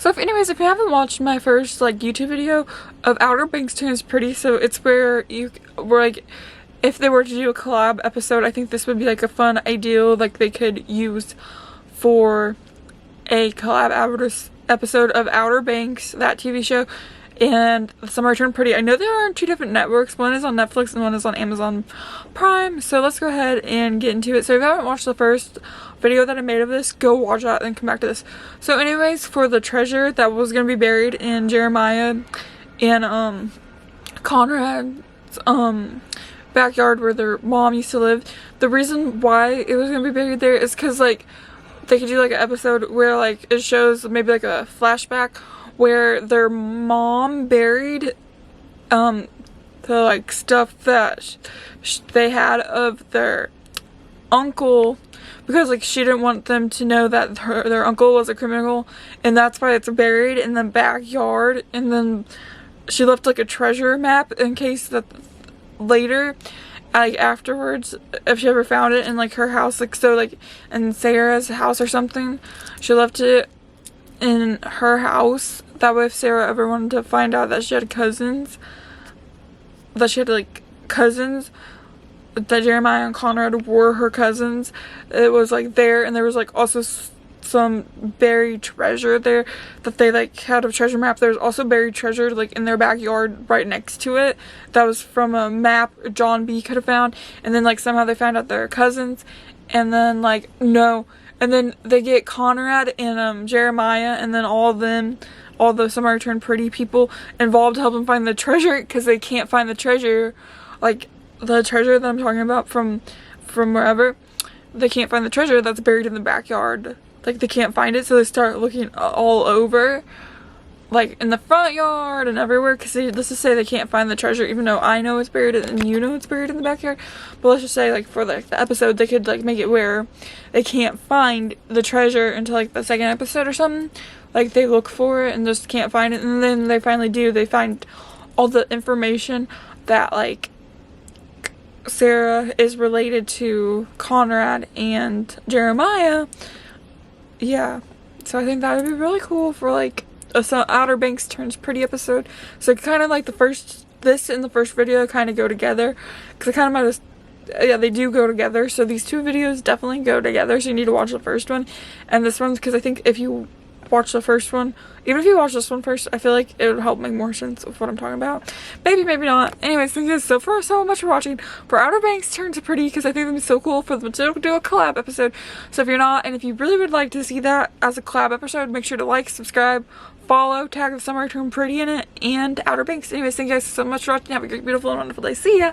So if you haven't watched my first like YouTube video of Outer Banks Turns Pretty, so it's where if they were to do a collab episode, I think this would be like a fun ideal like they could use for a collab episode of Outer Banks, that TV show, and Summer Turned Pretty. I know they are on two different networks. One is on Netflix and one is on Amazon Prime. So let's go ahead and get into it. So if you haven't watched the first video that I made of this, go watch that and come back to this. So anyways, for the treasure that was going to be buried in Jeremiah and Conrad's backyard where their mom used to live, the reason why it was going to be buried there is because like they could do like an episode where like it shows maybe like a flashback where their mom buried the like stuff that they had of their uncle, because like she didn't want them to know that their uncle was a criminal, and that's why it's buried in the backyard. And then she left like a treasure map in case that later, like afterwards, if she ever found it in like her house, like so like in Sarah's house or something, she left it in her house. That way if Sarah ever wanted to find out that she had cousins, that Jeremiah and Conrad were her cousins, it was like there. And there was like also some buried treasure there that they like had a treasure map. There's also buried treasure like in their backyard right next to it that was from a map John B could have found. And then like somehow they found out they're cousins, and then like no, and then they get Conrad and Jeremiah and then all the Summer Turned Pretty people involved to help them find the treasure, because they can't find the treasure, like the treasure that I'm talking about from wherever. They can't find the treasure that's buried in the backyard. Like they can't find it, so they start looking all over, like in the front yard and everywhere, because let's just say they can't find the treasure, even though I know it's buried and you know it's buried in the backyard. But let's just say like for like the episode they could like make it where they can't find the treasure until like the second episode or something. Like they look for it and just can't find it, and then they finally do. They find all the information that like Sarah is related to Conrad and Jeremiah. Yeah, so I think that would be really cool for like a Outer Banks Turns Pretty episode. So kind of like this and the first video kind of go together, because I kind of might have, yeah, they do go together. So these two videos definitely go together, so you need to watch the first one and this one, because I think if you watch the first one, even if you watch this one first, I feel like it would help make more sense of what I'm talking about. Maybe not. Anyways, thank you so much for watching for Outer Banks Turns Pretty, because I think it'd be so cool for them to do a collab episode. So if you're not, and if you really would like to see that as a collab episode, make sure to like, subscribe, follow, tag the Summer Turned Pretty in it, and Outer Banks. Anyways, thank you guys so much for watching. Have a great, beautiful, and wonderful day. See ya!